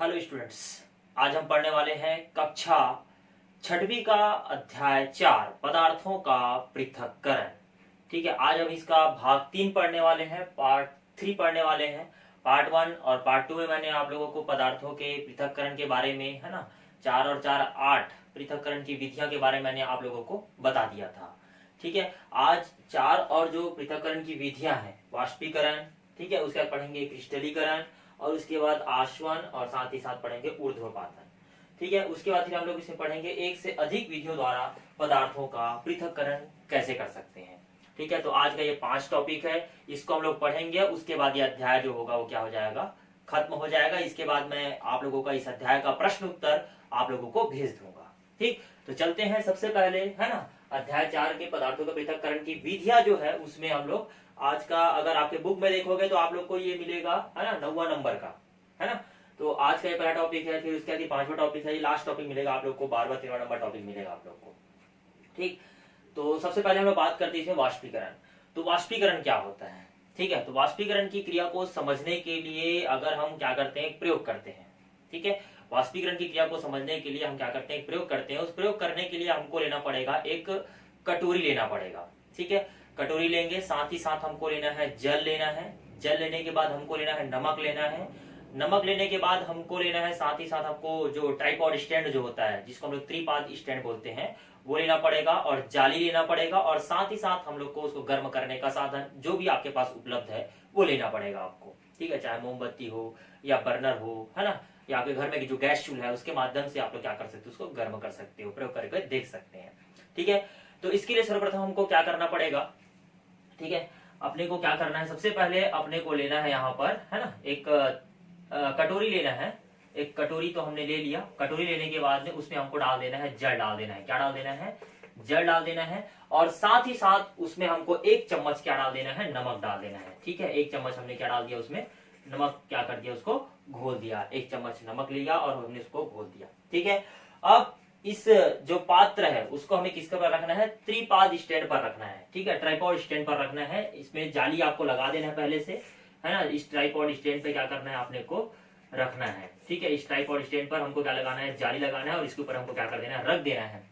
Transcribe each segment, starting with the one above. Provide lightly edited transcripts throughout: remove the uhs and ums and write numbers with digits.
Hello students, आज हम पढ़ने वाले हैं कक्षा छठवीं का अध्याय 4 पदार्थों का पृथक्करण। ठीक है, आज हम इसका भाग 3 पढ़ने वाले हैं, पार्ट 3 पढ़ने वाले हैं। पार्ट 1 और पार्ट 2 में मैंने आप लोगों को पदार्थों के पृथक्करण के बारे में, है ना, 4 और 4 8 पृथक्करण की विधियां के बारे में मैंने आप लोगों को बता दिया था। ठीक है, आज 4 और जो पृथक्करण की विधियां हैं, वाष्पीकरण, ठीक है, उसके बाद पढ़ेंगे क्रिस्टलीकरण और उसके बाद आश्वन और साथ ही साथ पढ़ेंगे ऊर्ध्वपातन। ठीक है, उसके बाद फिर हम लोग इसमें पढ़ेंगे एक से अधिक विधियों द्वारा पदार्थों का पृथक्करण कैसे कर सकते हैं। ठीक है, तो आज का ये 5 टॉपिक है, इसको हम लोग पढ़ेंगे। उसके बाद ये अध्याय जो होगा वो क्या हो जाएगा, खत्म हो जाएगा। इसके बाद मैं आप लोगों का इस अध्याय का प्रश्न उत्तर आप लोगों को भेज दूंगा। ठीक, तो चलते हैं सबसे पहले, है ना, अध्याय 4 के पदार्थों का पृथक्करण की विधियां जो है उसमें हम लोग आज का, अगर आपके बुक में देखोगे तो आप लोग को ये मिलेगा, है ना, 9वां नंबर का, है ना। तो आज का ये पहला टॉपिक है, फिर उसके बाद 5वां टॉपिक है, ये लास्ट टॉपिक मिलेगा आप लोग को, 12वां 13वां नंबर टॉपिक मिलेगा आप लोग को। ठीक, तो सबसे पहले हम लोग बात करते हैं इसमें वाष्पीकरण। तो वाष्पीकरण क्या होता है? ठीक है, तो वाष्पीकरण की क्रिया को समझने के लिए अगर हम क्या करते हैं, प्रयोग करते हैं। ठीक है, वाष्पीकरण की क्रिया को समझने के लिए हम क्या करते हैं, प्रयोग करते हैं। उस प्रयोग करने के लिए हमको लेना पड़ेगा, एक कटोरी लेना पड़ेगा। ठीक है, कटोरी लेंगे, साथ ही साथ हमको लेना है जल लेना है। जल लेने के बाद हमको लेना है नमक लेना है। नमक लेने के बाद हमको लेना है, साथ ही साथ आपको जो ट्राइपॉड स्टैंड जो होता है, जिसको हम लोग त्रिपाद स्टैंड बोलते हैं, वो लेना पड़ेगा और जाली लेना पड़ेगा। और साथ ही साथ हम लोग को उसको गर्म करने का साधन जो भी आपके पास उपलब्ध है वो लेना पड़ेगा आपको। ठीक है, चाहे मोमबत्ती हो या बर्नर हो, है ना, या आपके घर में जो गैस चूल्हा है उसके माध्यम से आप लोग क्या कर सकते हो, उसको गर्म कर सकते हो, प्रयोग करके देख सकते हैं। ठीक है, तो इसके लिए सर्वप्रथम हमको क्या करना पड़ेगा, ठीक है, अपने को क्या करना है, सबसे पहले अपने को लेना है यहाँ पर, है ना, एक कटोरी लेना है। एक कटोरी तो हमने ले लिया। कटोरी लेने के बाद में उसमें हमको डाल देना है जल, डाल देना है, क्या डाल देना है, जल डाल देना है। और साथ ही साथ उसमें हमको 1 चम्मच क्या डाल देना है, नमक डाल देना है। ठीक है, 1 चम्मच हमने क्या डाल दिया उसमें, नमक क्या कर दिया, उसको घोल दिया। 1 चम्मच नमक लिया और हमने उसको घोल दिया। ठीक है, अब इस जो पात्र है उसको हमें किसके पर रखना है, त्रिपाद स्टैंड पर रखना है। ठीक है, ट्राइपॉड स्टैंड पर रखना है। इसमें जाली आपको लगा देना है पहले से, है ना। इस ट्राइपॉड स्टैंड पे क्या करना है, आपने को रखना है। ठीक है, इस ट्राइपॉड स्टैंड पर हमको क्या लगाना है, जाली लगाना है और इसके ऊपर हमको क्या कर देना है, रख देना है।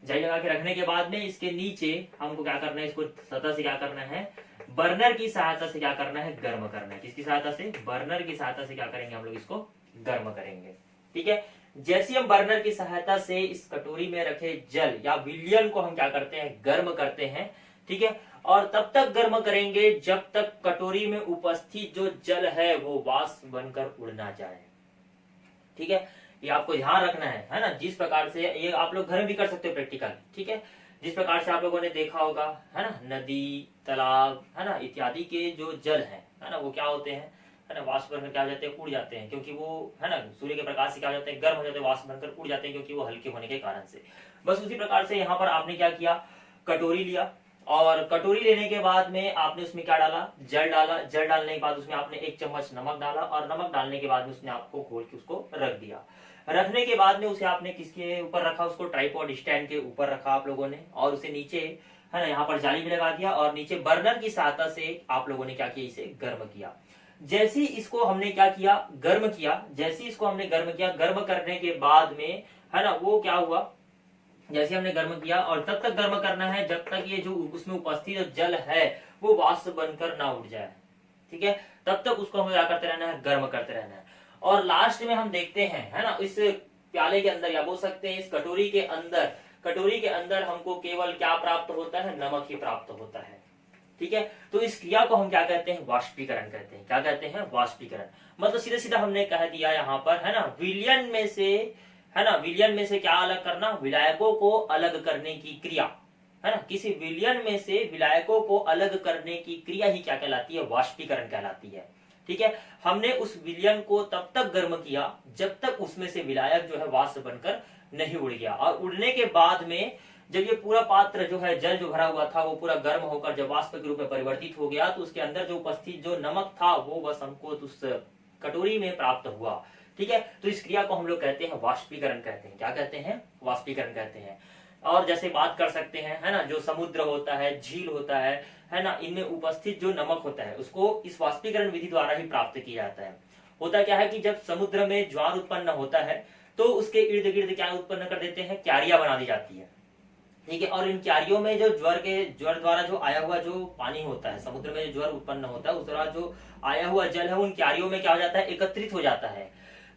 जाली लगा के रखने के बाद में इसके नीचे हमको क्या करना है, इसको सतह से क्या करना है, बर्नर की सहायता से क्या करना है, गर्म करना है। किसकी सहायता से, बर्नर की सहायता से क्या करेंगे हम लोग, इसको गर्म करेंगे। ठीक है, जैसे हम बर्नर की सहायता से इस कटोरी में रखे जल या विलयन को हम क्या करते हैं, गर्म करते हैं। ठीक है, और तब तक गर्म करेंगे जब तक कटोरी में उपस्थित जो जल है वो वाष्प बनकर उड़ ना जाए। ठीक है, ये आपको ध्यान रखना है ना। जिस प्रकार से ये आप लोग घर में भी कर सकते हो प्रैक्टिकल। ठीक है, जिस प्रकार से आप लोगों ने देखा होगा, है ना, नदी, तालाब, है ना, इत्यादि के जो जल है ना, वो क्या होते हैं, है ना, वाष्प बनकर क्या हो जाते हैं, उड़ जाते हैं। क्योंकि वो, है ना, सूर्य के प्रकाश से क्या हो जाते हैं, गर्म हो जाते हैं, वाष्प बनकर उड़ जाते हैं, क्योंकि वो हल्के होने के कारण से। बस उसी प्रकार से यहाँ पर आपने क्या किया, कटोरी लिया और कटोरी लेने के बाद में आपने उसमें क्या डाला, जल डाला। जल डालने के बाद उसमें आपने 1 चम्मच नमक डाला और नमक डालने के बाद में उसने आपको खोल के उसको रख दिया। रखने के बाद में उसे आपने किसके ऊपर रखा, उसको ट्राइपॉड स्टैंड के ऊपर रखा आप लोगों ने, और उसे नीचे, है ना, यहाँ पर जाली भी लगा दिया और नीचे बर्नर की सहायता से आप लोगों ने क्या किया, इसे गर्म किया। जैसे ही इसको हमने क्या किया, गर्म किया। जैसे इसको हमने गर्म किया, गर्म करने के बाद में, है ना, वो क्या हुआ, जैसे हमने गर्म किया, और तब तक गर्म करना है जब तक ये जो उसमें उपस्थित जो जल है वो वाष्प बनकर ना उड़ जाए। ठीक है, तब तक उसको हमें क्या करते रहना है, गर्म करते रहना है। और लास्ट में हम देखते हैं, है ना, इस प्याले के अंदर, या बोल सकते हैं इस कटोरी के अंदर हमको केवल क्या प्राप्त होता है, नमक ही प्राप्त होता है। ठीक है, तो इस क्रिया को हम क्या कहते हैं, वाष्पीकरण कहते हैं। क्या कहते हैं, वाष्पीकरण। मतलब सीधा सीधा हमने कह दिया यहाँ पर, है ना, विलयन में से, है ना, विलयन में से क्या अलग करना, विलायकों को अलग करने की क्रिया, है ना। किसी विलयन में से विलायकों को अलग करने की क्रिया ही क्या कहलाती है, वाष्पीकरण कहलाती है। ठीक है, हमने उस विलयन को तब तक गर्म किया जब तक उसमें से विलायक जो है वाष्प बनकर नहीं उड़ गया। और उड़ने के बाद में जब ये पूरा पात्र जो है, जल जो भरा हुआ था, वो पूरा गर्म होकर जब वाष्प के रूप में परिवर्तित हो गया, तो उसके अंदर जो उपस्थित जो नमक था वो बस हमको उस कटोरी में प्राप्त हुआ। ठीक है, तो इस क्रिया को हम लोग कहते हैं वाष्पीकरण कहते हैं। क्या कहते हैं, वाष्पीकरण कहते हैं। और जैसे बात कर सकते हैं, है ना, जो समुद्र होता है, झील होता है ना, इनमें उपस्थित जो नमक होता है उसको इस वाष्पीकरण विधि द्वारा ही प्राप्त किया जाता है। होता क्या है कि जब समुद्र में ज्वार उत्पन्न होता है तो उसके इर्द गिर्द क्या उत्पन्न कर देते हैं, क्यारियां बना दी जाती है। ठीक है, और इन क्यारियों में जो ज्वर द्वारा जो आया हुआ जो पानी होता है, समुद्र में जो ज्वर उत्पन्न होता है उस द्वारा जो आया हुआ जल है उन क्यारियों में क्या हो जाता है, एकत्रित हो जाता है।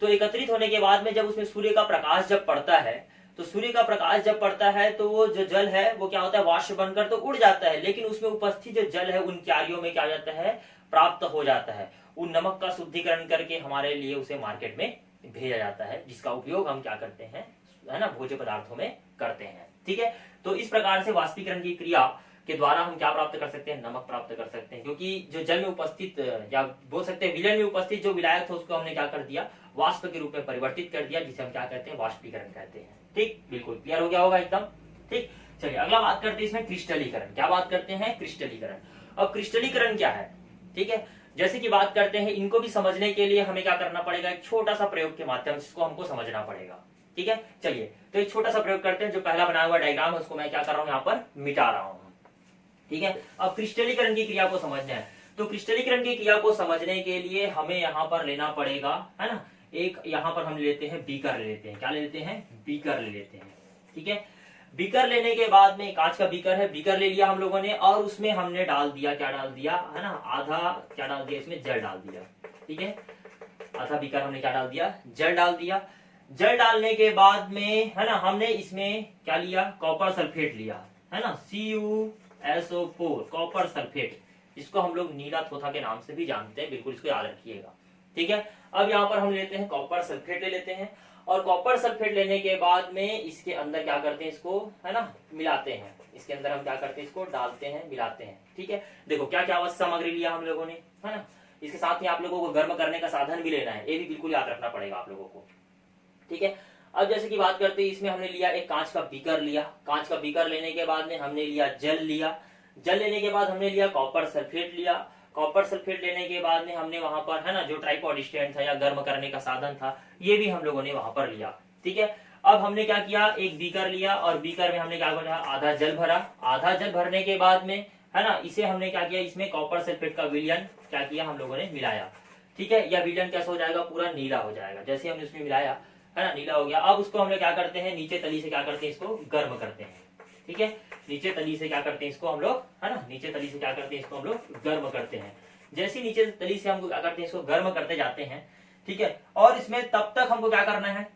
तो एकत्रित होने के बाद में जब उसमें सूर्य का प्रकाश जब पड़ता है, तो सूर्य का प्रकाश जब पड़ता है तो वो जो जल है वो क्या होता है, वाष्प बनकर तो उड़ जाता है, लेकिन उसमें उपस्थित जो जल है उन क्यारियों में क्या हो जाता है, प्राप्त हो जाता है। उन नमक का शुद्धिकरण करके हमारे लिए उसे मार्केट में भेजा जाता है, जिसका उपयोग हम क्या करते हैं, है ना, भोज्य पदार्थों में करते हैं। ठीक है, तो इस प्रकार से वाष्पीकरण की क्रिया के द्वारा हम क्या प्राप्त कर सकते हैं, नमक प्राप्त कर सकते हैं। क्योंकि जो जल में उपस्थित या बोल सकते हैं विलयन में उपस्थित जो विलायक था उसको हमने क्या कर दिया, वाष्प के रूप में परिवर्तित कर दिया, जिसे हम क्या कहते हैं, वाष्पीकरण कहते हैं। ठीक, बिल्कुल क्लियर हो गया होगा एकदम। ठीक, चलिए अगला बात करते हैं इसमें क्रिस्टलीकरण। क्या बात करते हैं, क्रिस्टलीकरण। अब क्रिस्टलीकरण क्या है, ठीक है, जैसे कि बात करते हैं, इनको भी समझने के लिए हमें क्या करना पड़ेगा, एक छोटा सा प्रयोग के माध्यम से इसको हमको समझना पड़ेगा। ठीक है, चलिए तो एक छोटा सा प्रयोग करते हैं। जो पहला बनाया हुआ डायग्राम है उसको मैं क्या कर रहा हूं, यहाँ पर मिटा रहा हूं। ठीक है, अब क्रिस्टलीकरण की क्रिया को समझना है, तो क्रिस्टलीकरण की क्रिया को समझने के लिए हमें यहाँ पर लेना पड़ेगा, है ना, एक यहाँ पर हम लेते हैं बीकर ले लेते हैं। क्या ले लेते हैं, बीकर ले लेते हैं। ठीक है, बीकर लेने के बाद में कांच का बीकर है, बीकर ले लिया हम लोगों ने, और उसमें हमने डाल दिया, क्या डाल दिया, है ना, आधा क्या डाल दिया, इसमें जल डाल दिया। ठीक है, आधा बीकर हमने क्या डाल दिया, जल डाल दिया। जल डालने के बाद में, है ना, हमने इसमें क्या लिया, कॉपर सल्फेट लिया, है ना, CuSO4 कॉपर सल्फेट, इसको हम लोग नीला थोथा के नाम से भी जानते हैं, बिल्कुल इसको याद रखिएगा। ठीक है, अब यहाँ पर हम लेते हैं कॉपर सल्फेट ले लेते हैं, और कॉपर सल्फेट लेने के बाद में इसके अंदर क्या करते हैं, इसको, है ना, मिलाते हैं। इसके अंदर हम क्या करते हैं, इसको डालते हैं, मिलाते हैं। ठीक है, देखो क्या क्या आवश्यक सामग्री लिया हम लोगों ने, है ना, इसके साथ में आप लोगों को गर्म करने का साधन भी लेना है, ये भी बिल्कुल याद रखना पड़ेगा आप लोगों को। ठीक है, अब जैसे कि बात करते हैं, इसमें हमने लिया एक कांच का बीकर लिया, कांच का बीकर लेने के बाद में हमने लिया जल लिया, जल लेने के बाद हमने लिया कॉपर सल्फेट लिया, कॉपर सल्फेट लेने के बाद में हमने वहां पर, है ना, जो ट्राइपॉड स्टैंड था या गर्म करने का साधन था ये भी हम लोगों ने वहां पर लिया। ठीक है, अब हमने क्या किया, एक बीकर लिया और बीकर में हमने क्या किया, आधा जल भरा। आधा जल भरने के बाद में, है ना, इसे हमने क्या किया, इसमें कॉपर सल्फेट का विलयन क्या किया, हम लोगों ने मिलाया। ठीक है, यह विलयन कैसा हो जाएगा, पूरा नीला हो जाएगा। जैसे हमने उसमें मिलाया, है ना, नीला हो गया। अब उसको हम लोग क्या करते हैं, नीचे तली से क्या करते हैं, इसको गर्म करते हैं। ठीक है, नीचे तली से क्या करते हैं, इसको हम लोग, है ना, नीचे तली से क्या करते हैं, इसको हम लोग गर्म करते हैं। जैसे नीचे तली से हम क्या करते हैं, इसको गर्म करते जाते हैं। ठीक है, और इसमें तब तक हमको क्या करना है,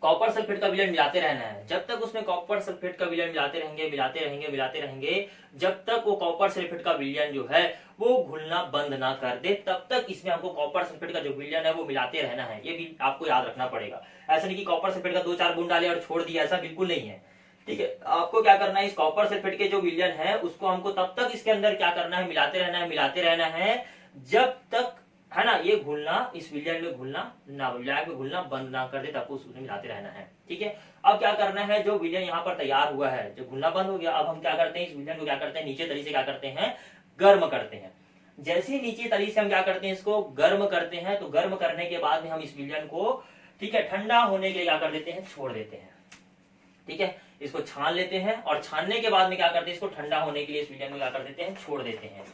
कॉपर सल्फेट का विलयन मिलाते रहना है। जब तक उसमें कॉपर सल्फेट का विलयन मिलाते रहेंगे, मिलाते रहेंगे, मिलाते रहेंगे, जब तक वो कॉपर सल्फेट का विलयन जो है वो घुलना बंद ना कर दे, तब तक इसमें हमको कॉपर सल्फेट का जो विलयन है वो मिलाते रहना है। ये भी आपको याद रखना पड़ेगा। ऐसा नहीं कि कॉपर सल्फेट का 2-4 बूंद डाले और छोड़ दिया, ऐसा बिल्कुल नहीं है। ठीक है, आपको क्या करना है, इस कॉपर सल्फेट के जो विलयन है उसको हमको तब तक इसके अंदर क्या करना है, मिलाते रहना है, मिलाते रहना है, जब तक, है ना, ये घुलना, इस विलयन में घुलना ना, विलयन में घुलना बंद ना कर दे, तब उसमें मिलाते रहना है। ठीक है, अब क्या करना है, जो विलयन यहाँ पर तैयार हुआ है, जो घुलना बंद हो गया, अब हम क्या करते हैं, इस विलयन को क्या करते हैं, नीचे तली से क्या करते हैं, गर्म करते हैं। जैसे ही नीचे तली से हम क्या करते हैं, इसको गर्म करते हैं, तो गर्म करने के बाद में हम इस विलयन को, ठीक है, ठंडा होने के लिए क्या कर देते हैं, छोड़ देते हैं। ठीक है, इसको छान लेते हैं, और छानने के बाद में क्या करते हैं, इसको ठंडा होने के लिए इस विलयन को क्या कर देते हैं, छोड़ देते हैं।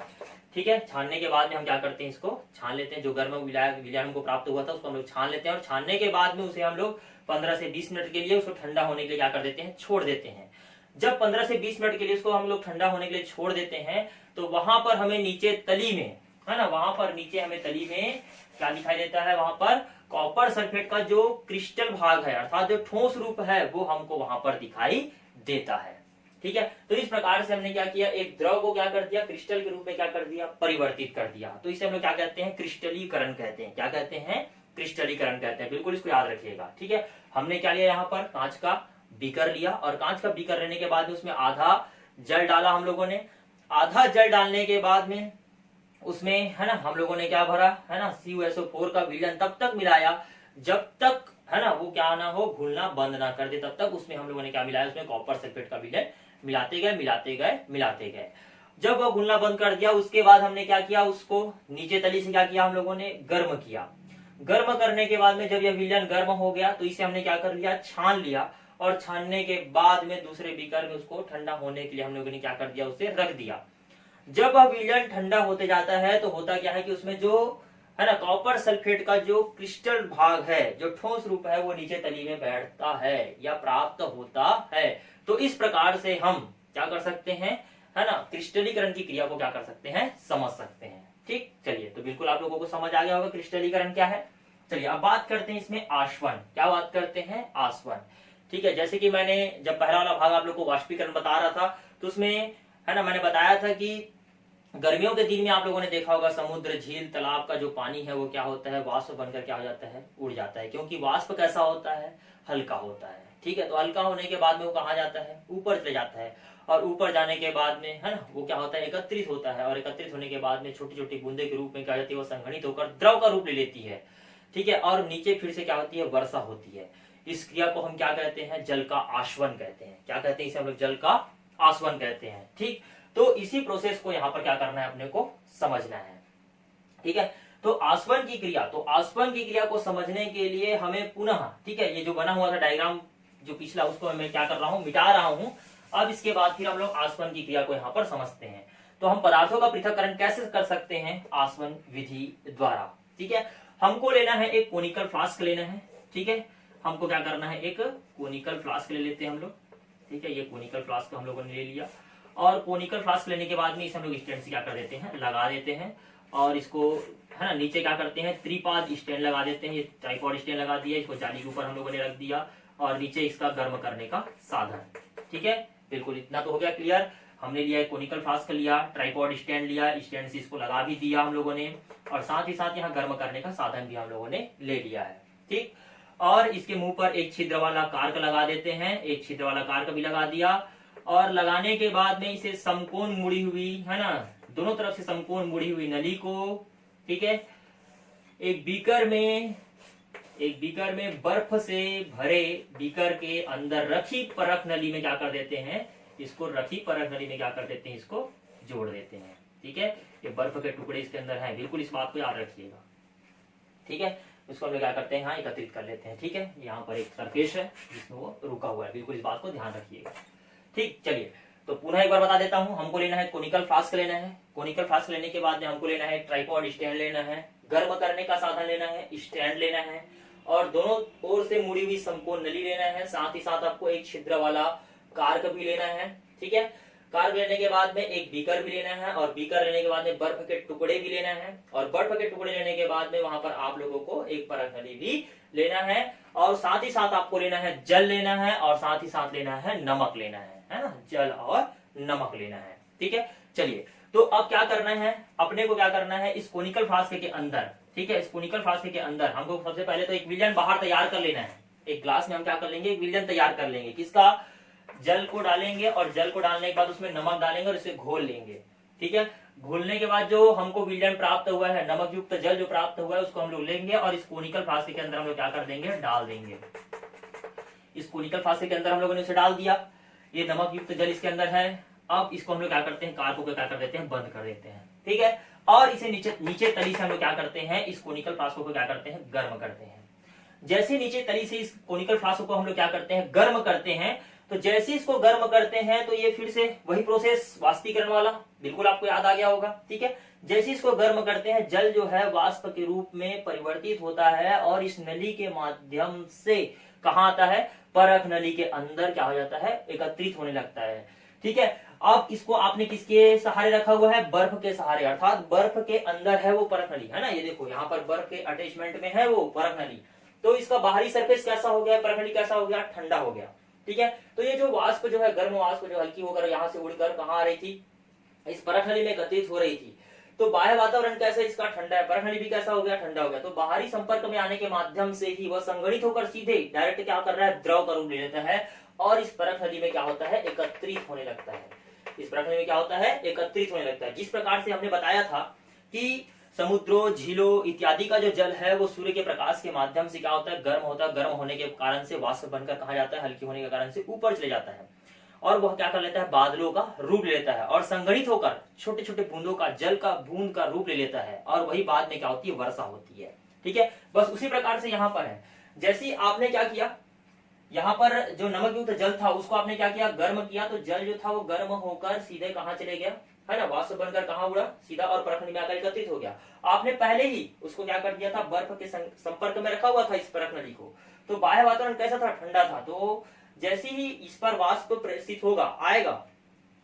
ठीक है, छानने के बाद में हम क्या करते हैं, इसको छान लेते हैं। जो गर्म विलयन को प्राप्त हुआ था उसको हम लोग छान लेते हैं, और छानने के बाद में उसे हम लोग 15 से 20 मिनट के लिए उसको ठंडा होने के लिए क्या कर देते हैं, छोड़ देते हैं। जब 15 से 20 मिनट के लिए उसको हम लोग ठंडा होने के लिए छोड़ देते हैं, तो वहां पर हमें नीचे तली में, है ना, वहां पर नीचे हमें तली में क्या दिखाई देता है, वहां पर कॉपर सल्फेट का जो क्रिस्टल भाग है, अर्थात जो ठोस रूप है, वो हमको वहां पर दिखाई देता है। ठीक है, तो इस प्रकार से हमने क्या किया, एक द्रव को क्या कर दिया, क्रिस्टल के रूप में क्या कर दिया, परिवर्तित कर दिया। तो इसे हम लोग क्या कहते हैं, क्रिस्टलीकरण कहते हैं। क्या कहते हैं, क्रिस्टलीकरण कहते हैं। बिल्कुल इसको याद रखिएगा। ठीक है, हमने क्या लिया, यहाँ पर कांच का बीकर लिया, और कांच का बीकर लेने के बाद उसमें आधा जल डाला हम लोगों ने। आधा जल डालने के बाद में उसमें, है ना, हम लोगों ने क्या भरा, है ना, CuSO4 का विलयन तब तक मिलाया जब तक, है ना, वो क्या ना हो, घुलना बंद ना कर दे, तब तक उसमें हम लोगों ने क्या मिलाया, उसमें कॉपर सल्फेट का विलयन मिलाते गए, मिलाते गए, मिलाते गए। जब वो घुलना बंद कर दिया, उसके बाद हमने क्या किया, उसको नीचे तली से क्या किया, हम लोगों ने गर्म किया। गर्म करने के बाद में जब यह विलयन गर्म हो गया, तो इसे हमने क्या कर लिया, छान लिया, और छानने के बाद में दूसरे बीकर में उसको ठंडा होने के लिए हम लोगों ने क्या कर दिया, उसे रख दिया। जब वह विलयन ठंडा होते जाता है, तो होता क्या है कि उसमें जो है ना, कॉपर सल्फेट का जो क्रिस्टल भाग है, जो ठोस रूप है, वो नीचे तली में बैठता है या प्राप्त होता है। तो इस प्रकार से हम क्या कर सकते हैं, है ना, क्रिस्टलीकरण की क्रिया को क्या कर सकते हैं, समझ सकते हैं। ठीक, चलिए, तो बिल्कुल आप लोगों को समझ आ गया होगा क्रिस्टलीकरण क्या है। चलिए अब बात करते हैं इसमें आसवन, क्या बात करते हैं, आसवन। ठीक है, जैसे कि मैंने जब पहला वाला भाग आप लोग को वाष्पीकरण बता रहा था, तो उसमें, है ना, मैंने बताया था कि गर्मियों के दिन में आप लोगों ने देखा होगा समुद्र, झील, तालाब का जो पानी है वो क्या होता है, वाष्प बनकर क्या हो जाता है, उड़ जाता है। क्योंकि वाष्प कैसा होता है, हल्का होता है। ठीक है, तो हल्का होने के बाद में वो कहाँ जाता है, ऊपर चले जाता है। और ऊपर जाने के बाद में, है ना, वो क्या होता है, एकत्रित होता है। और एकत्रित होने के बाद में छोटी छोटी बूंदे के रूप में क्या जाती है, वो संघनित होकर द्रव का रूप ले लेती है। ठीक है, और नीचे फिर से क्या होती है, वर्षा होती है। इस क्रिया को हम क्या कहते हैं, जल का आसवन कहते हैं। क्या कहते हैं इसे हम लोग, जल का आसवन कहते हैं। ठीक, तो इसी प्रोसेस को यहाँ पर क्या करना है, अपने को समझना है। ठीक है, तो आसवन की क्रिया, तो आसवन की क्रिया को समझने के लिए हमें पुनः, ठीक है, ये जो बना हुआ था डायग्राम जो पिछला, उसको मैं क्या कर रहा हूं, मिटा रहा हूं। अब इसके बाद फिर हम लोग आसवन की क्रिया को यहाँ पर समझते हैं। तो हम पदार्थों का पृथक्करण कैसे कर सकते हैं, आसवन विधि द्वारा। ठीक है, हमको लेना है एक कोनिकल फ्लास्क लेना है। ठीक है, हमको क्या करना है, एक कोनिकल फ्लास्क ले लेते हैं हम लोग। ठीक है, ये कोनिकल फ्लास्क हम लोगों ने ले लिया। और कोनिकल फ्लास्क लेने के बाद में इसे हम लोग स्टैंड से क्या कर देते हैं, लगा देते हैं। और इसको, है ना, नीचे क्या करते हैं, त्रिपाद स्टैंड लगा देते हैं। ये ट्राइपॉड स्टैंड लगा दिया, इसको जाली के ऊपर हम लोगों ने रख दिया। और नीचे इसका गर्म करने का साधन। ठीक है, बिल्कुल इतना तो हो गया क्लियर। हमने लिया कोनिकल फ्लास्क लिया, ट्राइपॉड स्टैंड लिया, स्टैंड से इसको लगा भी दिया हम लोगों ने। और साथ ही साथ यहाँ गर्म करने का साधन भी हम लोगों ने ले लिया है। ठीक, और इसके मुंह पर एक छिद्र वाला कार्क लगा देते हैं, एक छिद्र वाला कार्क भी लगा दिया। और लगाने के बाद में इसे समकोण मुड़ी हुई, है ना, दोनों तरफ से समकोण मुड़ी हुई नली को, ठीक है, एक बीकर में बर्फ से भरे बीकर के अंदर रखी परख नली में क्या कर देते हैं, इसको रखी परख नली में क्या कर देते हैं, इसको जोड़ देते हैं। ठीक है, ये बर्फ के टुकड़े इसके अंदर हैं, बिल्कुल इस बात को याद रखिएगा। ठीक है, इसको हम लोग क्या करते हैं, यहाँ एकत्रित कर लेते हैं। ठीक है, यहाँ पर एक सरफेस है जिसमें वो रुका हुआ है, बिल्कुल इस बात को ध्यान रखिएगा। ठीक, चलिए, तो पुनः एक बार बता देता हूं। हमको लेना है कोनिकल फ्लास्क लेना है। कोनिकल फ्लास्क लेने के बाद में हमको लेना है ट्राइपॉड स्टैंड लेना है, गर्म करने का साधन लेना है, स्टैंड लेना है, और दोनों ओर से मुड़ी हुई समकोण नली लेना है। साथ ही साथ आपको एक छिद्र वाला कार्क भी लेना है। ठीक है, कार्क लेने के बाद में एक बीकर भी लेना है, और बीकर लेने के बाद में बर्फ के टुकड़े भी लेना है, और बर्फ के टुकड़े लेने के बाद में वहां पर आप लोगों को एक परख नली भी लेना है। और साथ ही साथ आपको लेना है जल लेना है, और साथ ही साथ लेना है नमक लेना है ना, जल और नमक लेना है। ठीक है, चलिए, तो अब क्या करना है, अपने को क्या करना है, इस कोनिकल फ्लास्क के अंदर, ठीक है, इस कोनिकल फ्लास्क के अंदर हमको सबसे पहले तो एक विलयन बाहर तैयार कर लेना है। एक ग्लास में हम क्या कर लेंगे, एक विलयन तैयार कर लेंगे। किसका, जल को डालेंगे, और जल को डालने के बाद उसमें नमक डालेंगे और इसे घोल लेंगे। ठीक है, घोलने के बाद जो हमको विलयन प्राप्त हुआ है, नमक युक्त जल जो प्राप्त हुआ है, उसको हम लोग लेंगे और इस कोनिकल फ्लास्क के अंदर हम लोग क्या कर देंगे, डाल देंगे। इस कोनिकल फ्लास्क के अंदर हम लोगों ने इसे डाल दिया। ये नमक युक्त जल इसके अंदर है। अब इसको हम लोग क्या करते हैं, कार्क को क्या कर देते हैं, बंद कर देते हैं। ठीक है, और इसे नीचे तली से हम लोग क्या करते हैं, इस कोनिकल फ्लास्क को क्या करते हैं, गर्म करते हैं। जैसे नीचे तली से इस कोनिकल फ्लास्क को हम लोग क्या करते हैं, गर्म करते हैं, तो जैसे इसको गर्म करते हैं तो ये फिर से वही प्रोसेस वाष्पीकरण वाला, बिल्कुल आपको याद आ गया होगा। ठीक है, जैसे इसको गर्म करते हैं, जल जो है वाष्प के रूप में परिवर्तित होता है और इस नली के माध्यम से कहाँ आता है, परख नली के अंदर क्या हो जाता है, एकत्रित होने लगता है। ठीक है, अब इसको आपने किसके सहारे रखा हुआ है, बर्फ के सहारे, अर्थात बर्फ के अंदर है वो परख नली, है ना, ये देखो यहाँ पर बर्फ के अटैचमेंट में है वो परख नली। तो इसका बाहरी सरफेस कैसा हो गया, परख नली कैसा हो गया, ठंडा हो गया। ठीक है, तो ये जो वाष्प जो है, गर्म वाष्प जो हल्की होकर यहाँ से उड़कर कहाँ आ रही थी, इस परख नली में एकत्रित हो रही थी। तो बाह्य वातावरण कैसे इसका, ठंडा है, परख नली भी कैसा हो गया, ठंडा हो गया। तो बाहरी संपर्क में आने के माध्यम से ही वह संगठित होकर सीधे डायरेक्ट क्या कर रहा है, द्रव का रूप ले लेता है और इस परख नली में क्या होता है, एकत्रित होने लगता है। इस परख नली में क्या होता है, एकत्रित होने लगता है। जिस प्रकार से हमने बताया था कि समुद्रों, झीलों इत्यादि का जो जल है वो सूर्य के प्रकाश के माध्यम से क्या होता है, गर्म होता है। गर्म होने के कारण से वाष्प बनकर कहा जाता है, हल्की होने के कारण से ऊपर चले जाता है और वह क्या कर लेता है, बादलों का रूप ले लेता है और संगठित होकर छोटे छोटे बूंदों का, जल का बूंद का रूप ले लेता है और वही बाद में क्या होती है, वर्षा होती है। ठीक है, बस उसी प्रकार से यहाँ पर है। जैसे आपने क्या किया, यहाँ पर जो नमक युक्त जल था उसको आपने क्या किया, गर्म किया, तो जल जो था वो गर्म होकर सीधे कहाँ चले गया, है ना, वाष्प बनकर कहाँ उड़ा, सीधा और परखंड में आकर एकत्रित हो गया। आपने पहले ही उसको क्या कर दिया था, बर्फ के संपर्क में रखा हुआ था इस परख नली को, तो बाह्य वातावरण कैसा था, ठंडा था। तो जैसे ही इस पर वाष्प प्रेषित होगा, आएगा,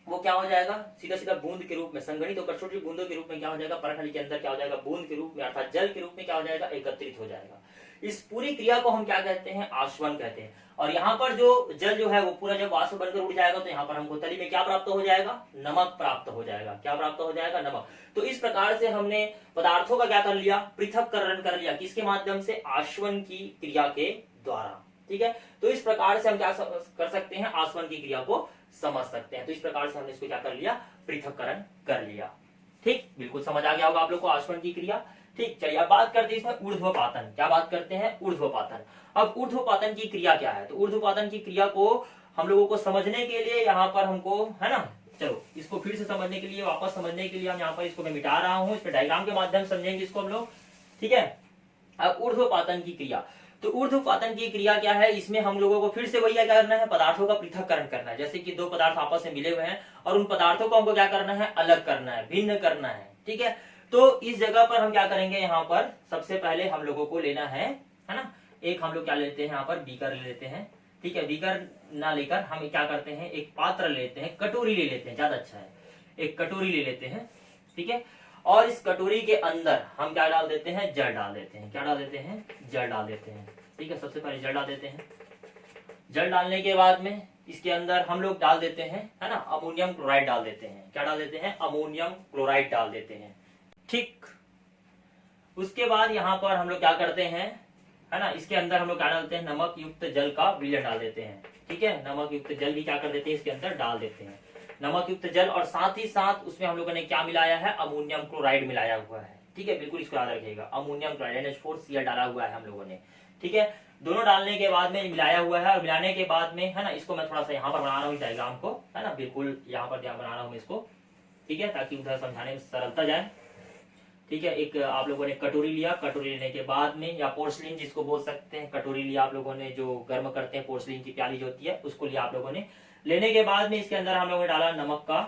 वो क्या हो जाएगा, सीधा सीधा बूंद के रूप में संघनित होकर छोटी बूंदों के रूप में क्या हो जाएगा, परख नली के अंदर क्या हो जाएगा, बूंद के रूप में अर्थात जल के रूप में क्या हो जाएगा, एकत्रित हो जाएगा। इस पूरी क्रिया को हम क्या कहते हैं, आसवन कहते हैं। और यहाँ पर जो जल जो है वो पूरा जब वाष्प बनकर उड़ जाएगा तो यहाँ पर हमको तली में क्या प्राप्त हो जाएगा, नमक प्राप्त हो जाएगा। क्या प्राप्त हो जाएगा, नमक। तो इस प्रकार से हमने पदार्थों का क्या कर लिया, पृथक्करण कर लिया, किसके माध्यम से, आसवन की क्रिया के द्वारा। ठीक है, तो इस प्रकार से हम क्या कर सकते हैं, आसवन की क्रिया को समझ सकते हैं। तो इस प्रकार से हमने इसको क्या कर लिया, पृथक्करण कर लिया। ठीक, बिल्कुल समझ आ गया होगा आप लोग को आसवन की क्रिया। ठीक, चलिए अब बात करते हैं इसमें ऊर्ध्वपातन। क्या बात करते हैं, ऊर्ध्वपातन। अब ऊर्ध्वपातन की क्रिया क्या है, तो ऊर्ध्वपातन की क्रिया को हम लोगों को समझने के लिए यहाँ पर हमको, है ना, चलो इसको फिर से समझने के लिए, वापस समझने के लिए हम यहाँ पर इसको मैं मिटा रहा हूँ, इस पर डायग्राम के माध्यम से समझेंगे इसको हम लोग। ठीक है, अब ऊर्ध्वपातन की क्रिया, तो ऊर्ध्वपातन की क्रिया क्या है, इसमें हम लोगों को फिर से वही क्या करना है, पदार्थों का पृथक्करण करना है। जैसे कि दो पदार्थ आपस में मिले हुए हैं और उन पदार्थों को हमको क्या करना है, अलग करना है, भिन्न करना है। ठीक है, तो इस जगह पर हम क्या करेंगे, यहाँ पर सबसे पहले हम लोगों को लेना है ना, एक हम लोग क्या लेते हैं, यहाँ पर बीकर ले लेते हैं। ठीक है, बीकर ना लेकर हम क्या करते हैं, एक पात्र लेते हैं, कटोरी ले लेते हैं, ज्यादा अच्छा है, एक कटोरी ले लेते हैं। ठीक है, और इस कटोरी के अंदर हम क्या डाल देते हैं, जल डाल देते हैं। क्या डाल देते हैं, जल डाल देते हैं। ठीक है, सबसे पहले जल डाल देते हैं। जल डालने के बाद में इसके अंदर हम लोग डाल देते हैं, है ना, अमोनियम क्लोराइड डाल देते हैं। क्या डाल देते हैं, अमोनियम क्लोराइड डाल देते हैं। ठीक, उसके बाद यहाँ पर हम लोग क्या करते हैं, है ना, इसके अंदर हम लोग क्या डालते हैं, नमक युक्त जल का विलयन डाल देते हैं। ठीक है, नमक युक्त जल भी क्या कर देते हैं, इसके अंदर डाल देते हैं, नमक युक्त जल। और साथ ही साथ उसमें हम लोगों ने क्या मिलाया है, अमोनियम क्लोराइड मिलाया हुआ है। ठीक है, बिल्कुल इसको याद रखिएगा, अमोनियम क्लोराइड NH4Cl डाला हुआ है हम लोगों ने। ठीक है, दोनों डालने के बाद में मिलाया हुआ है, और मिलाने के बाद में, है ना, इसको मैं थोड़ा सा यहाँ पर बना रहा हूँ डायग्राम को, है ना, बिल्कुल यहाँ पर बना रहा हूँ इसको। ठीक है, ताकि उधर समझाने में सरलता जाए। ठीक है, एक आप लोगों ने कटोरी लिया, कटोरी लेने के बाद में, या पोर्सलिन जिसको बोल सकते हैं, कटोरी लिया आप लोगों ने, जो गर्म करते हैं पोर्सलिन की प्याली जो होती है, उसको लिया आप लोगों ने। लेने के बाद में इसके अंदर हम लोगों ने डाला नमक का,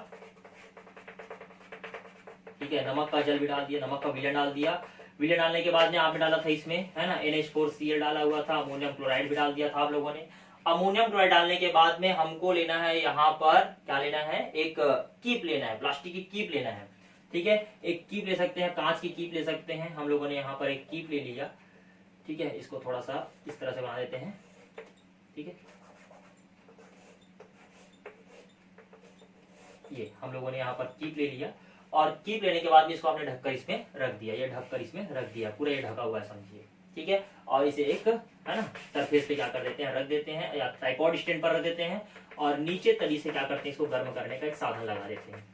ठीक है, नमक का जल भी डाल दिया, नमक का विलयन डाल दिया। विलयन डालने के बाद में आपने डाला था इसमें, है ना, NH4Cl डाला हुआ था, अमोनियम क्लोराइड भी डाल दिया था आप लोगों ने। अमोनियम क्लोराइड डालने के बाद में हमको लेना है यहाँ पर, क्या लेना है, एक कीप लेना है, प्लास्टिक की कीप लेना है। ठीक है, एक कीप ले सकते हैं, कांच की कीप ले सकते हैं। हम लोगों ने यहाँ पर एक कीप ले लिया। ठीक है, इसको थोड़ा सा इस तरह से बना देते हैं। ठीक है, ये हम लोगों ने यहाँ पर कीप ले लिया, और कीप लेने के बाद में इसको आपने ढककर इसमें रख दिया, ये ढककर इसमें रख दिया, पूरा ये ढका हुआ है समझिए। ठीक है, और इसे एक, है ना, सरफेस पे क्या कर देते हैं, रख देते हैं, या ट्राइपॉड स्टैंड पर रख देते हैं, और नीचे तली से क्या करते हैं, इसको गर्म करने का एक साधन लगा देते हैं।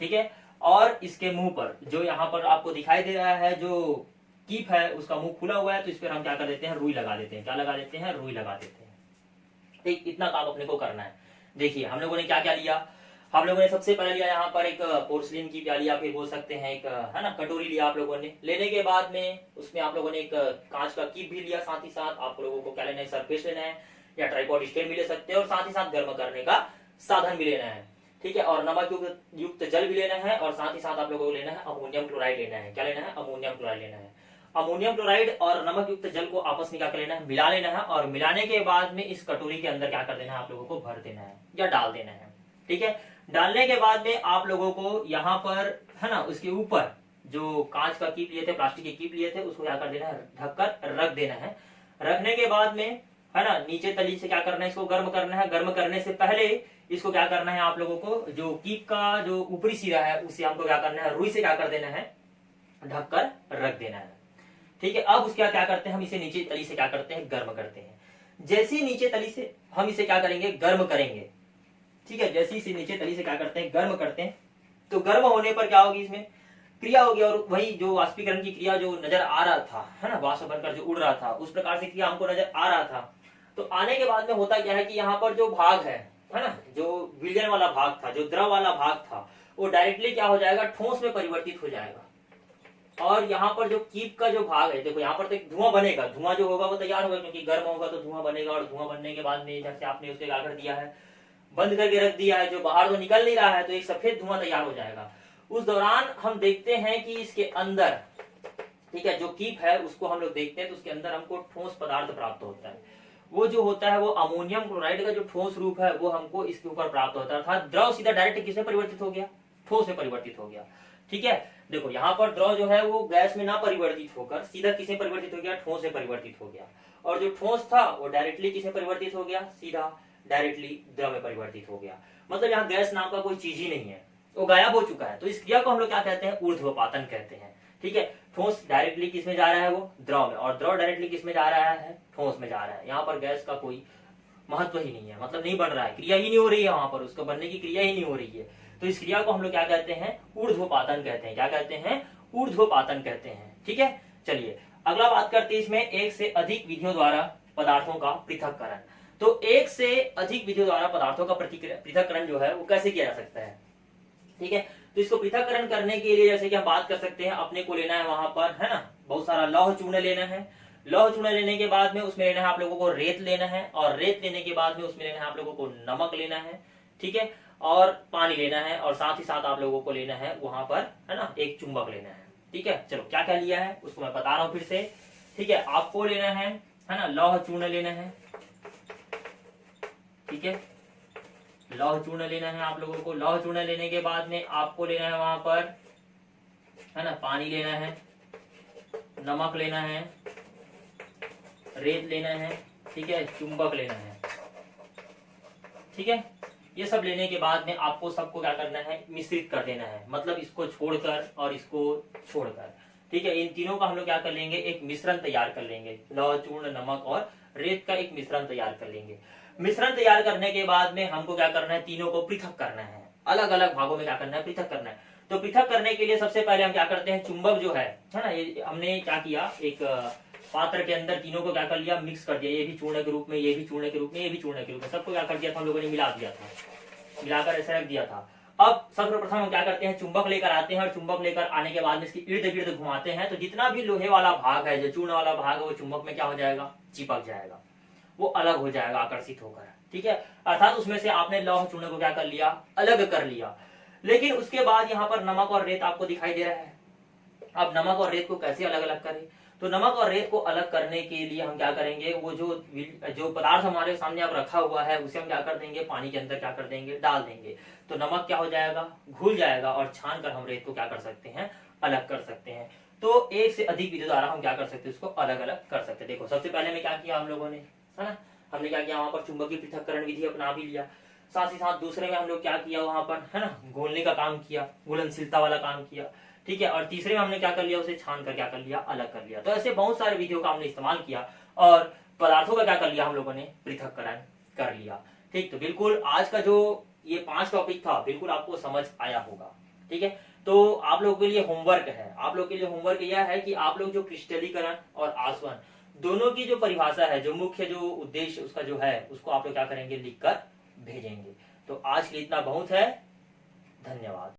ठीक है, और इसके मुंह पर, जो यहाँ पर आपको दिखाई दे रहा है, जो कीप है उसका मुंह खुला हुआ है, तो इस पर हम क्या कर देते हैं, रुई लगा देते हैं। क्या लगा देते हैं, रुई लगा देते हैं। ठीक, इतना काम अपने को करना है। देखिए हम लोगों ने क्या क्या लिया, हम लोगों ने सबसे पहले लिया यहाँ पर एक पोर्सलिन की प्याली, या फिर बोल सकते हैं एक, है ना, कटोरी लिया आप लोगों ने। लेने के बाद में उसमें आप लोगों ने एक कांच का कीप भी लिया। साथ ही साथ आप लोगों को क्या लेना है, सरफेस लेना है, या ट्राइपॉड स्टैंड भी ले सकते हैं, और साथ ही साथ गर्म करने का साधन भी लेना है। ठीक है, और नमक युक्त जल भी लेना है, और साथ ही साथ आप लोगों को लेना है अमोनियम क्लोराइड लेना है। क्या लेना है, अमोनियम क्लोराइड लेना है। अमोनियम क्लोराइड और नमक युक्त जल को आपस में क्या कर लेना है, मिला लेना है, और मिलाने के बाद में इस कटोरी के अंदर क्या कर देना है, आप लोगों को भर देना है या डाल देना है। ठीक है, डालने के बाद में आप लोगों को यहाँ पर, है ना, उसके ऊपर जो कांच का कीप लिए थे, प्लास्टिक के कीप लिए थे, उसको क्या कर देना है, ढककर रख देना है। रखने के बाद में, है ना, नीचे तली से क्या करना है, इसको गर्म करना है। गर्म करने से पहले इसको क्या करना है, आप लोगों को जो कीप का जो ऊपरी सिरा है उसे हमको क्या करना है, रुई से क्या कर देना है, ढककर रख देना है। ठीक है, अब उसके क्या करते हैं, हम इसे नीचे तली से क्या करते हैं, गर्म करते हैं। जैसे नीचे तली से हम इसे क्या करेंगे, गर्म करेंगे। ठीक है, जैसे इसे नीचे तली से क्या करते हैं, गर्म करते हैं, तो गर्म होने पर क्या होगी, इसमें क्रिया होगी, और वही जो वाष्पीकरण की क्रिया जो नजर आ रहा था, है ना, वाष्प बनकर जो उड़ रहा था, उस प्रकार से क्रिया हमको नजर आ रहा था। तो आने के बाद में होता क्या है कि यहाँ पर जो भाग है ना, जो विलयन वाला भाग था, जो द्रव वाला भाग था, वो डायरेक्टली क्या हो जाएगा, ठोस में परिवर्तित हो जाएगा। और यहाँ पर जो कीप का जो भाग है, देखो यहाँ पर तो एक धुआं बनेगा, धुआं जो होगा वो तैयार होगा, क्योंकि गर्म होगा तो धुआं बनेगा, और धुआं बनने के बाद में इधर से आपने उसके क्या कर दिया है, बंद करके रख दिया है, जो बाहर तो निकल नहीं रहा है, तो एक सफेद धुआं तैयार हो जाएगा। उस दौरान हम देखते हैं कि इसके अंदर, ठीक है, जो कीप है उसको हम लोग देखते हैं तो उसके अंदर हमको ठोस पदार्थ प्राप्त होता है। वो जो होता है वो अमोनियम क्लोराइड का जो ठोस रूप है वो हमको इसके ऊपर प्राप्त होता है, अर्थात द्रव सीधा डायरेक्ट किसमें परिवर्तित हो गया, ठोस में परिवर्तित हो गया। ठीक है, देखो यहाँ पर द्रव जो है वो गैस में ना परिवर्तित होकर सीधा किसमें परिवर्तित हो गया, ठोस में परिवर्तित हो गया। और जो ठोस था वो डायरेक्टली किसमें परिवर्तित हो गया, सीधा डायरेक्टली द्रव में परिवर्तित हो गया। मतलब यहाँ गैस नाम का कोई चीज ही नहीं है, वो गायब हो चुका है। तो इस क्रिया को हम लोग क्या कहते हैं, ऊर्ध्वपातन कहते हैं। ठीक है, ठोस डायरेक्टली किसमें जा रहा है, वो द्रव में, और द्रव डायरेक्टली किसमें जा रहा है, ठोस में जा रहा है। यहाँ पर गैस का कोई महत्व ही नहीं है, मतलब नहीं बन रहा है, क्रिया ही नहीं हो रही है, वहां पर उसको बनने की क्रिया ही नहीं हो रही है। तो इस क्रिया को हम लोग क्या कहते हैं, ऊर्ध्वपातन कहते हैं। क्या कहते हैं, ऊर्ध्वपातन कहते हैं। ठीक है, चलिए अगला बात करते हैं इसमें एक से अधिक विधियों द्वारा पदार्थों का पृथक्करण। तो एक से अधिक विधियों द्वारा पदार्थों का पृथक्करण जो है वो कैसे किया जा सकता है। ठीक है, तो इसको पृथक्करण करने के लिए जैसे कि हम बात कर सकते हैं, अपने को लेना है वहां पर, है ना, बहुत सारा लौह चूर्ण लेना है। लौह चूर्ण लेने के बाद में उसमें लेना है आप लोगों को रेत लेना है, और रेत लेने के बाद में उसमें लेना है आप लोगों को नमक लेना है। ठीक है, और पानी लेना है, और साथ ही साथ आप लोगों को लेना है वहां पर, है ना, एक चुंबक लेना है। ठीक है, चलो क्या क्या लिया है उसको मैं बता रहा हूं फिर से। ठीक है, आपको लेना है ना, लौह चूर्ण लेना है। ठीक है, लौह चूर्ण लेना है आप लोगों को। लौह चूर्ण लेने के बाद में आपको लेना है वहां पर, है ना, पानी लेना है, नमक लेना है, रेत लेना है। ठीक है, चुंबक लेना है। ठीक है, ये सब लेने के बाद में आपको सबको क्या करना है, मिश्रित कर देना है, मतलब इसको छोड़कर और इसको छोड़कर। ठीक है, इन तीनों का हम लोग क्या कर लेंगे, एक मिश्रण तैयार कर लेंगे। लौह चूर्ण, नमक और रेत का एक मिश्रण तैयार कर लेंगे। मिश्रण तैयार करने के बाद में हमको क्या करना है, तीनों को पृथक करना है, अलग अलग भागों में क्या करना है, पृथक करना है। तो पृथक करने के लिए सबसे पहले हम क्या करते हैं, चुंबक जो है ना, ये हमने क्या किया, एक पात्र के अंदर तीनों को क्या कर लिया, मिक्स कर दिया। ये भी चूर्ण के रूप में, ये भी चूर्ण के रूप में, ये भी चूर्ण के रूप में, सबको क्या कर दिया था हम लोगों ने, मिला दिया था, मिलाकर ऐसे रख दिया था। अब सर्वप्रथम हम क्या करते हैं, चुंबक लेकर आते हैं, और चुंबक लेकर आने के बाद में इसकी इर्द गिर्द घुमाते हैं। तो जितना भी लोहे वाला भाग है, जो चूर्ण वाला भाग है, वो चुंबक में क्या हो जाएगा, चिपक जाएगा, वो अलग हो जाएगा आकर्षित होकर। ठीक है, अर्थात उसमें से आपने लौह चूर्ण को क्या कर लिया, अलग कर लिया। लेकिन उसके बाद यहाँ पर नमक और रेत आपको दिखाई दे रहा है। अब नमक और रेत को कैसे अलग अलग करें, तो नमक और रेत को अलग करने के लिए हम क्या करेंगे, वो जो पदार्थ हमारे सामने अब रखा हुआ है उसे हम क्या कर देंगे, पानी के अंदर क्या कर देंगे, डाल देंगे। तो नमक क्या हो जाएगा, घुल जाएगा, और छान कर हम रेत को क्या कर सकते हैं, अलग कर सकते हैं। तो एक से अधिक विधि द्वारा हम क्या कर सकते हैं, उसको अलग अलग कर सकते हैं। देखो सबसे पहले में क्या किया हम लोगों ने, है ना, हमने क्या किया, वहां पर चुंबकीय पृथक्करण विधि अपना भी लिया। साथ ही साथ दूसरे में हम लोग क्या किया, वहां पर, है ना, घोलने का काम किया, घुलनशीलता वाला काम किया। ठीक है, और तीसरे में हमने क्या कर लिया, उसे छान कर क्या कर लिया, अलग कर लिया। तो ऐसे बहुत सारे विधियों का हमने इस्तेमाल किया, और पदार्थों का क्या कर लिया हम लोगों ने, पृथक्करण कर लिया। ठीक, तो बिल्कुल आज का जो ये 5 टॉपिक था बिल्कुल आपको समझ आया होगा। ठीक है, तो आप लोगों के लिए होमवर्क है, आप लोगों के लिए होमवर्क यह है कि आप लोग जो क्रिस्टलीकरण और आसवन दोनों की जो परिभाषा है, जो मुख्य जो उद्देश्य उसका जो है, उसको आप लोग क्या करेंगे, लिखकर भेजेंगे। तो आज के लिए इतना बहुत है, धन्यवाद।